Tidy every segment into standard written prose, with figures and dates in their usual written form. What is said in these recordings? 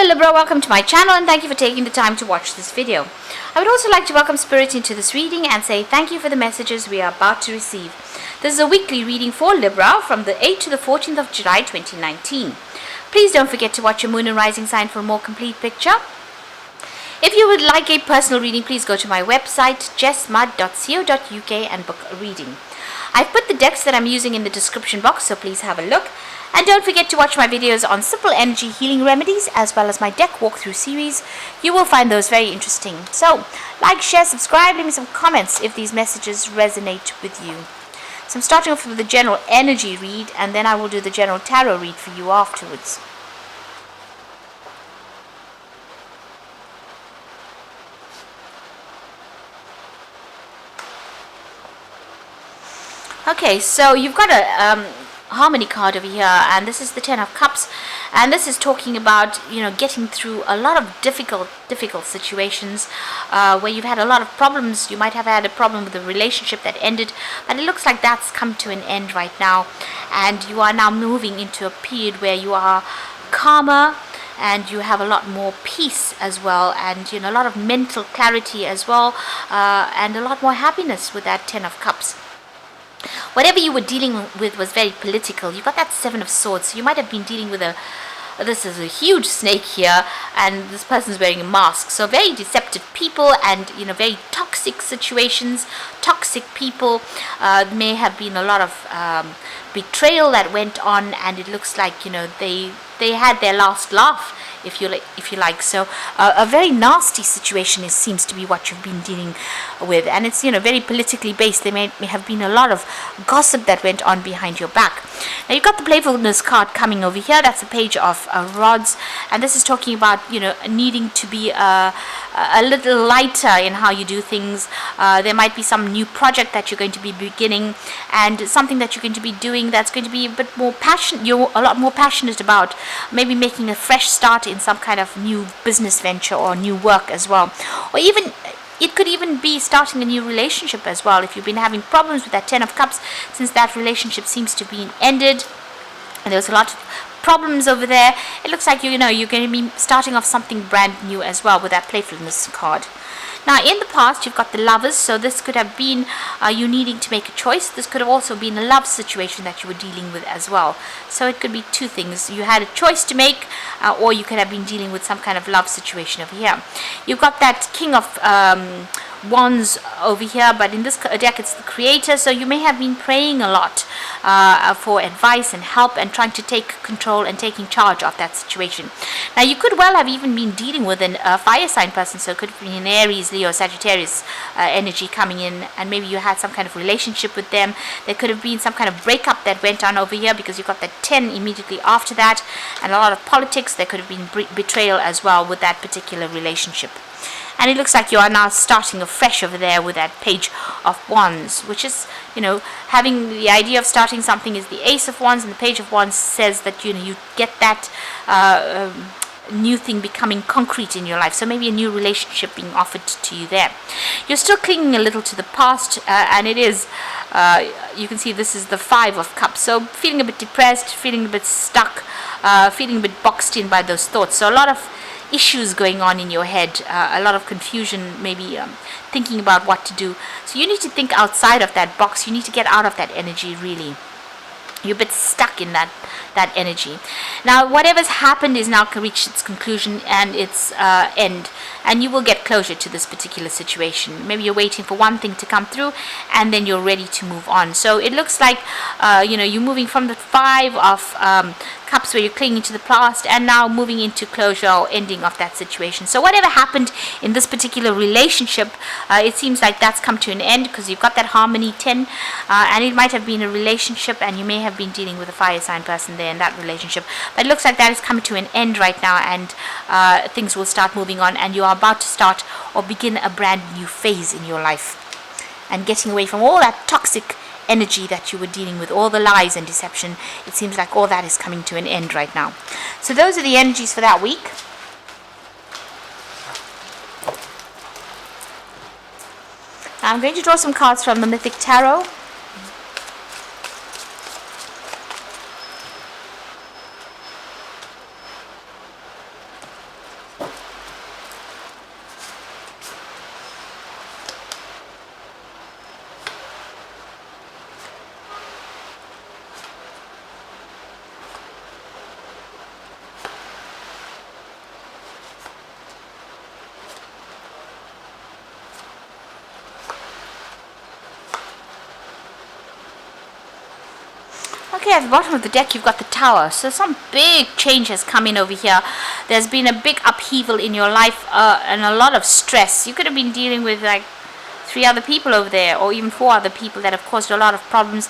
Hello Libra, welcome to my channel and thank you for taking the time to watch this video. I would also like to welcome Spirit into this reading and say thank you for the messages we are about to receive. This is a weekly reading for Libra from the 8th to the 14th of July 2019. Please don't forget to watch your moon and rising sign for a more complete picture. If you would like a personal reading, please go to my website jessmud.co.uk and book a reading. I've put the decks that I'm using in the description box, so please have a look. And don't forget to watch my videos on simple energy healing remedies as well as my deck walkthrough series. You will find those very interesting. So, like, share, subscribe, leave me some comments if these messages resonate with you. So I'm starting off with the general energy read and then I will do the general tarot read for you afterwards. Okay, so you've got a harmony card over here, and this is the 10 of Cups, and this is talking about, getting through a lot of difficult situations where you've had a lot of problems. You might have had a problem with a relationship that ended, but it looks like that's come to an end right now, and you are now moving into a period where you are calmer and you have a lot more peace as well, and a lot of mental clarity as well, and a lot more happiness with that 10 of Cups. Whatever you were dealing with was very political. You got that 7 of Swords, so you might have been dealing with this is a huge snake here, and this person's wearing a mask. So very deceptive people, and very toxic situations, toxic people. May have been a lot of betrayal that went on, and it looks like they had their last laugh, if you like. So a very nasty situation seems to be what you've been dealing with, and it's very politically based. There may have been a lot of gossip that went on behind your back. Now you've got the playfulness card coming over here. That's a page of rods, and this is talking about needing to be a little lighter in how you do things. There might be some new project that you're going to be beginning, and something that you're going to be doing that's going to be a bit more passionate. You're a lot more passionate about maybe making a fresh start in some kind of new business venture or new work as well, or even it could even be starting a new relationship as well. If you've been having problems with that 10 of Cups, since that relationship seems to be ended and there's a lot of problems over there, it looks like you're going to be starting off something brand new as well with that playfulness card. Now in the past you've got the Lovers, so this could have been you needing to make a choice. This could have also been a love situation that you were dealing with as well. So it could be two things. You had a choice to make, or you could have been dealing with some kind of love situation over here. You've got that King of Wands over here, but in this deck it's the Creator, so you may have been praying a lot for advice and help and trying to take control and taking charge of that situation. Now you could well have even been dealing with a fire sign person, so it could have been an Aries, Leo, Sagittarius energy coming in, and maybe you had some kind of relationship with them. There could have been some kind of breakup that went on over here because you got that 10 immediately after that, and a lot of politics. There could have been betrayal as well with that particular relationship. And it looks like you are now starting afresh over there with that Page of Wands, which is, having the idea of starting something is the Ace of Wands, and the Page of Wands says that, you get that new thing becoming concrete in your life. So maybe a new relationship being offered to you there. You're still clinging a little to the past, and it is, you can see this is the 5 of Cups. So feeling a bit depressed, feeling a bit stuck, feeling a bit boxed in by those thoughts. So a lot of issues going on in your head, a lot of confusion, maybe thinking about what to do. So you need to think outside of that box. You need to get out of that energy, really. You're a bit stuck in that energy. Now whatever's happened is now reached its conclusion and its end, and you will get closure to this particular situation. Maybe you're waiting for one thing to come through and then you're ready to move on. So it looks like you're moving from the 5 of Cups where you're clinging to the past, and now moving into closure or ending of that situation. So whatever happened in this particular relationship, it seems like that's come to an end because you've got that harmony 10, and it might have been a relationship, and you may have been dealing with a fire sign person there in that relationship, but it looks like that is coming to an end right now, and things will start moving on, and you are about to start or begin a brand new phase in your life, and getting away from all that toxic energy that you were dealing with, all the lies and deception. It seems like all that is coming to an end right now. So those are the energies for that week. I'm going to draw some cards from the Mythic Tarot. Okay, at the bottom of the deck you've got the Tower. So some big change has come in over here. There's been a big upheaval in your life and a lot of stress. You could have been dealing with like 3 other people over there, or even 4 other people that have caused a lot of problems.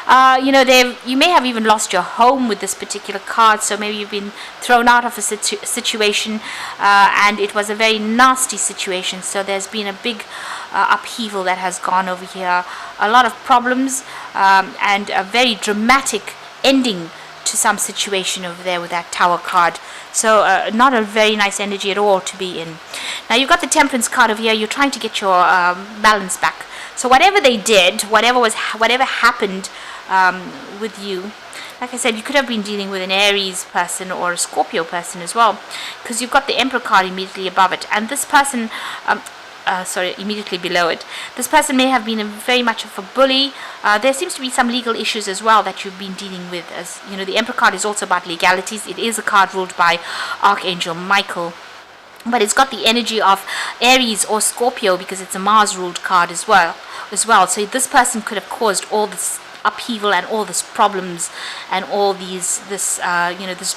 You may have even lost your home with this particular card, so maybe you've been thrown out of a situation, and it was a very nasty situation. So there's been a big upheaval that has gone over here, a lot of problems, and a very dramatic ending to some situation over there with that Tower card. So not a very nice energy at all to be in. Now you've got the Temperance card over here. You're trying to get your balance back. So whatever they did, whatever happened with you, like I said, you could have been dealing with an Aries person or a Scorpio person as well, because you've got the Emperor card immediately above it, and this person, immediately below it, this person may have been very much of a bully. There seems to be some legal issues as well that you've been dealing with. As you know, the Emperor card is also about legalities. It is a card ruled by Archangel Michael, but it's got the energy of Aries or Scorpio because it's a Mars ruled card as well. So this person could have caused all this upheaval and all these problems and all this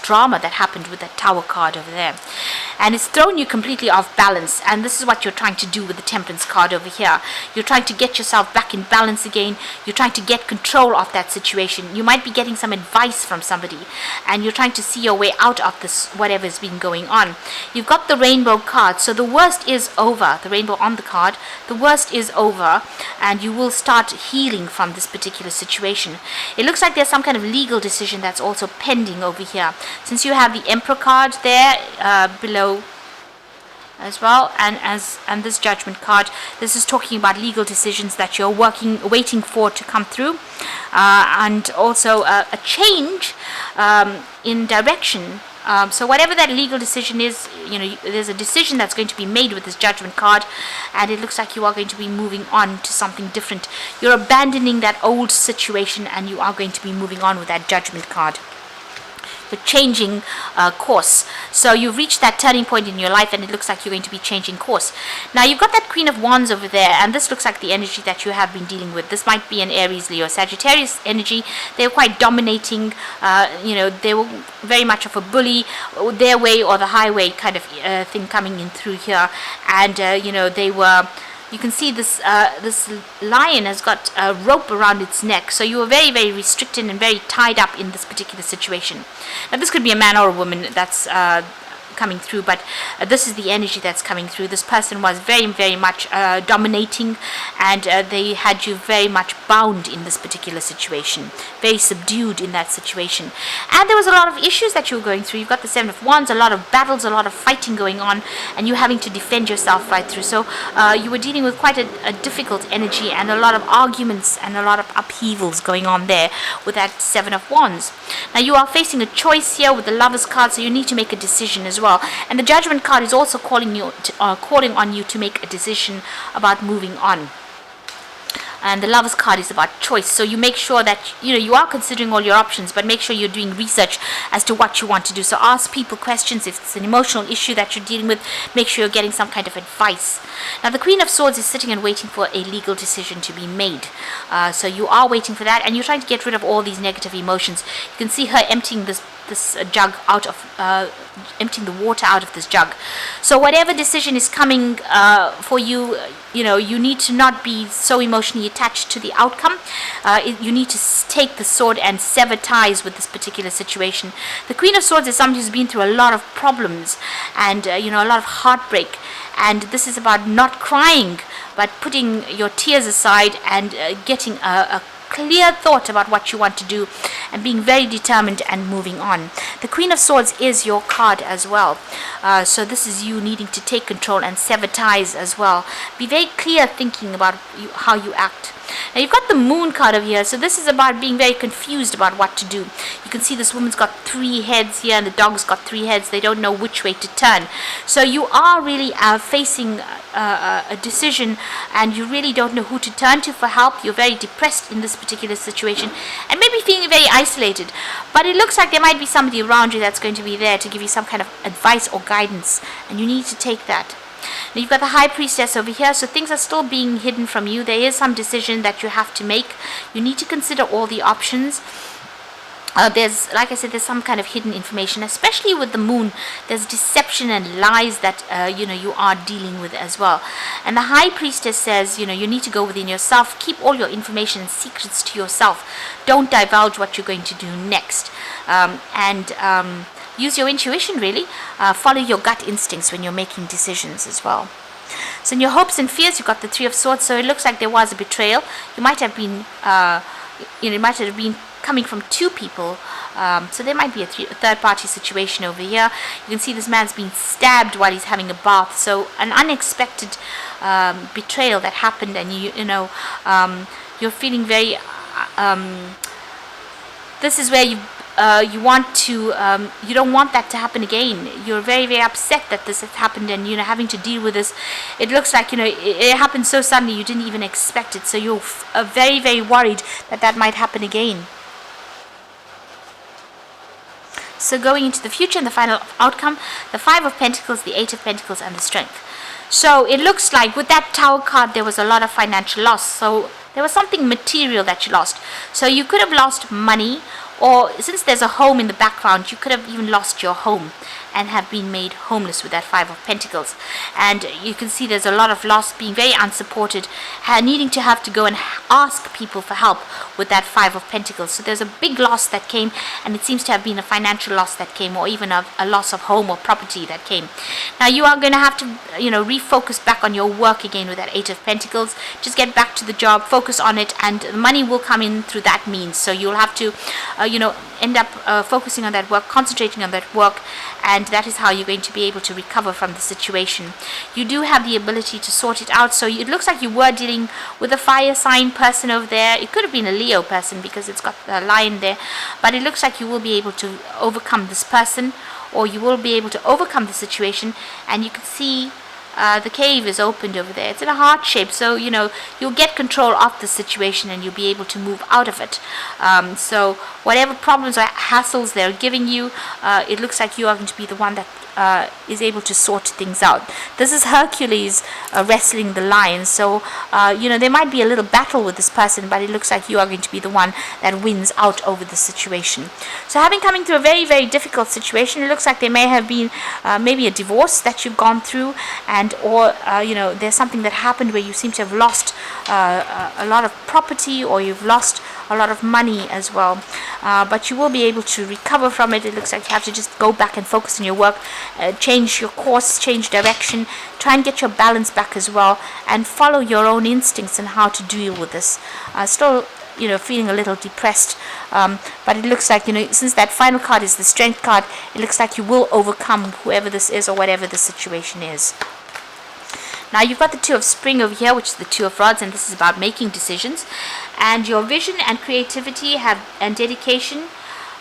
drama that happened with that Tower card over there, and it's thrown you completely off balance. And this is what you're trying to do with the Temperance card over here. You're trying to get yourself back in balance again. You're trying to get control of that situation. You might be getting some advice from somebody, and you're trying to see your way out of this, whatever's been going on. You've got the Rainbow card, so the worst is over. The rainbow on the card, the worst is over, and you will start healing from this particular situation. It looks like there's some kind of legal decision that's also pending over here, since you have the Emperor card there below as well, and this Judgment card. This is talking about legal decisions that you're waiting for to come through, and also a change in direction. So whatever that legal decision is, there's a decision that's going to be made with this Judgment card, and it looks like you are going to be moving on to something different. You're abandoning that old situation, and you are going to be moving on with that Judgment card. You're changing course. So you've reached that turning point in your life, and it looks like you're going to be changing course. Now you've got that Queen of Wands over there, and this looks like the energy that you have been dealing with. This might be an Aries, Leo, Sagittarius energy. They were quite dominating. They were very much of a bully, their way or the highway kind of thing coming in through here. And they were. You can see this lion has got a rope around its neck. So you were very, very restricted and very tied up in this particular situation. Now this could be a man or a woman that's coming through, but this is the energy that's coming through. This person was very, very much dominating, and they had you very much bound in this particular situation, very subdued in that situation. And there was a lot of issues that you were going through. You've got the Seven of Wands, a lot of battles, a lot of fighting going on, and you having to defend yourself right through. So you were dealing with quite a difficult energy, and a lot of arguments and a lot of upheavals going on there with that Seven of Wands. Now you are facing a choice here with the Lovers card, so you need to make a decision as well. And the Judgment card is also calling on you to make a decision about moving on. And the Lovers card is about choice. So you make sure that you are considering all your options, but make sure you're doing research as to what you want to do. So ask people questions. If it's an emotional issue that you're dealing with, make sure you're getting some kind of advice. Now the Queen of Swords is sitting and waiting for a legal decision to be made. So you are waiting for that, and you're trying to get rid of all these negative emotions. You can see her emptying this jug out of emptying the water out of this jug. So whatever decision is coming for you, you need to not be so emotionally attached to the outcome. You need to take the sword and sever ties with this particular situation. The Queen of Swords is somebody who's been through a lot of problems and a lot of heartbreak, and this is about not crying but putting your tears aside and getting a clear thought about what you want to do and being very determined and moving on. The Queen of Swords is your card as well. So this is you needing to take control and sever ties as well. Be very clear thinking about how you act. Now you've got the Moon card over here, so this is about being very confused about what to do. You can see this woman's got 3 heads here, and the dog's got 3 heads. They don't know which way to turn. So you are really facing a decision, and you really don't know who to turn to for help. You're very depressed in this particular situation, and maybe feeling very isolated. But it looks like there might be somebody around you that's going to be there to give you some kind of advice or guidance, and you need to take that. Now you've got the High Priestess over here, so things are still being hidden from you. There is some decision that you have to make. You need to consider all the options. There's, like I said, there's some kind of hidden information, especially with the moon. There's deception and lies that you are dealing with as well. And the high priestess says, you need to go within yourself, keep all your information and secrets to yourself, don't divulge what you're going to do next, and use your intuition, really. Follow your gut instincts when you're making decisions as well. So in your hopes and fears, you've got the Three of Swords. So it looks like there was a betrayal. You might have been coming from two people, so there might be a third party situation over here. You can see this man's being stabbed while he's having a bath, so an unexpected betrayal that happened, and you're feeling very this is where you want to you don't want that to happen again. You're very, very upset that this has happened, and having to deal with this. It looks like it happened so suddenly you didn't even expect it, so you're very, very worried that might happen again. So going into the future and the final outcome, the Five of Pentacles, the Eight of Pentacles, and the Strength. So it looks like with that Tower card, there was a lot of financial loss. So there was something material that you lost. So you could have lost money, or since there's a home in the background, you could have even lost your home and have been made homeless with that Five of Pentacles. And you can see there's a lot of loss, being very unsupported, needing to have to go and ask people for help with that Five of Pentacles. So there's a big loss that came, and it seems to have been a financial loss that came, or even a loss of home or property that came. Now you are going to have to refocus back on your work again with that Eight of Pentacles. Just get back to the job, focus on it, and the money will come in through that means. So you'll have to end up focusing on that work, concentrating on that work, and that is how you're going to be able to recover from the situation. You do have the ability to sort it out. So it looks like you were dealing with a fire sign person over there. It could have been a Leo person because it's got the lion there, but it looks like you will be able to overcome this person, or you will be able to overcome the situation. And you can see the cave is opened over there. It's in a heart shape, so you'll get control of the situation and you'll be able to move out of it. So whatever problems or hassles they're giving you, it looks like you are going to be the one that is able to sort things out. This is Hercules wrestling the lion, so there might be a little battle with this person, but it looks like you are going to be the one that wins out over the situation. So having coming through a very, very difficult situation, it looks like there may have been maybe a divorce that you've gone through, and or there's something that happened where you seem to have lost a lot of property, or you've lost a lot of money as well, but you will be able to recover from it. It looks like you have to just go back and focus on your work, change your course, change direction, try and get your balance back as well, and follow your own instincts and how to deal with this. Still feeling a little depressed, but it looks like since that final card is the Strength card, it looks like you will overcome whoever this is or whatever the situation is. Now you've got the Two of Spring over here, which is the Two of Rods, and this is about making decisions. And your vision and creativity and dedication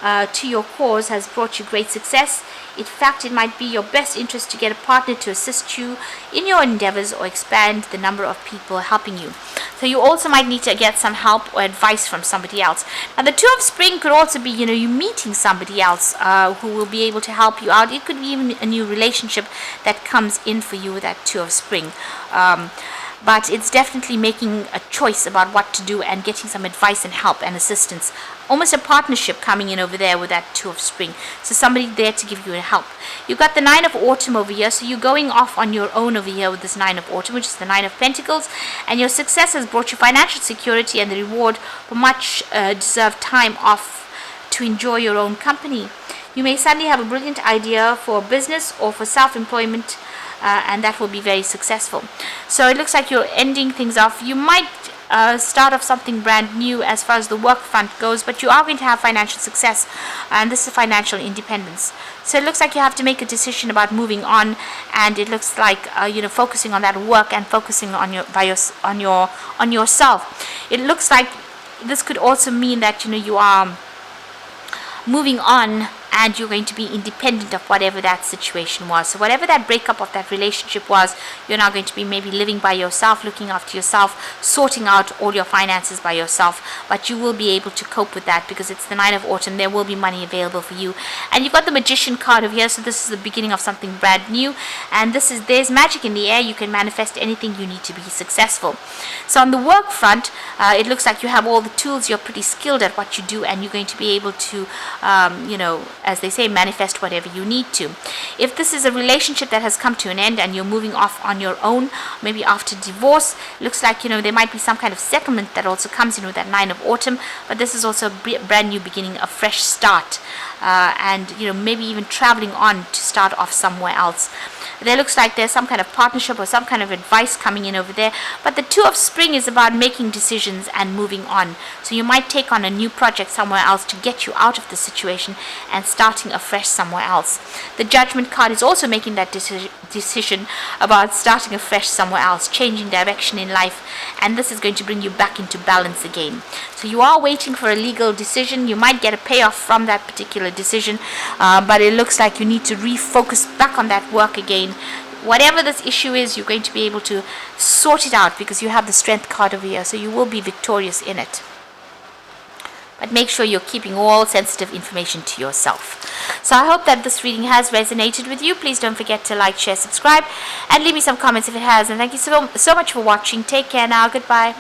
to your cause has brought you great success. In fact, it might be your best interest to get a partner to assist you in your endeavors or expand the number of people helping you. So you also might need to get some help or advice from somebody else. Now the Two of Spring could also be, you meeting somebody else who will be able to help you out. It could be even a new relationship that comes in for you with that Two of Spring. But it's definitely making a choice about what to do and getting some advice and help and assistance. Almost a partnership coming in over there with that Two of Spring. So somebody there to give you a help. You've got the Nine of Autumn over here. So you're going off on your own over here with this Nine of Autumn, which is the Nine of Pentacles. And your success has brought you financial security and the reward for much deserved time off to enjoy your own company. You may suddenly have a brilliant idea for business or for self-employment, and that will be very successful. So it looks like you're ending things off. You might start off something brand new as far as the work front goes, but you are going to have financial success, and this is financial independence. So it looks like you have to make a decision about moving on, and it looks like focusing on that work and focusing on yourself. It looks like this could also mean that you are moving on and you're going to be independent of whatever that situation was. So whatever that breakup of that relationship was, you're now going to be maybe living by yourself, looking after yourself, sorting out all your finances by yourself, but you will be able to cope with that because it's the 9 of Autumn. There will be money available for you. And you've got the Magician card over here, so this is the beginning of something brand new, and there's magic in the air. You can manifest anything you need to be successful. So on the work front, it looks like you have all the tools. You're pretty skilled at what you do, and you're going to be able to as they say, manifest whatever you need to. If this is a relationship that has come to an end and you're moving off on your own, maybe after divorce, looks like there might be some kind of settlement that also comes in with that 9 of Autumn, but this is also a brand new beginning, a fresh start, and maybe even traveling on to start off somewhere else. There looks like there's some kind of partnership or some kind of advice coming in over there. But the 2 of Spring is about making decisions and moving on. So you might take on a new project somewhere else to get you out of the situation and starting afresh somewhere else. The Judgment card is also making that decision about starting afresh somewhere else, changing direction in life. And this is going to bring you back into balance again. So you are waiting for a legal decision. You might get a payoff from that particular decision. But it looks like you need to refocus back on that work again. Whatever this issue is, you're going to be able to sort it out because you have the Strength card over here, so you will be victorious in it. But make sure you're keeping all sensitive information to yourself. So I hope that this reading has resonated with you. Please don't forget to like, share, subscribe, and leave me some comments if it has. And thank you so much for watching. Take care now. Goodbye.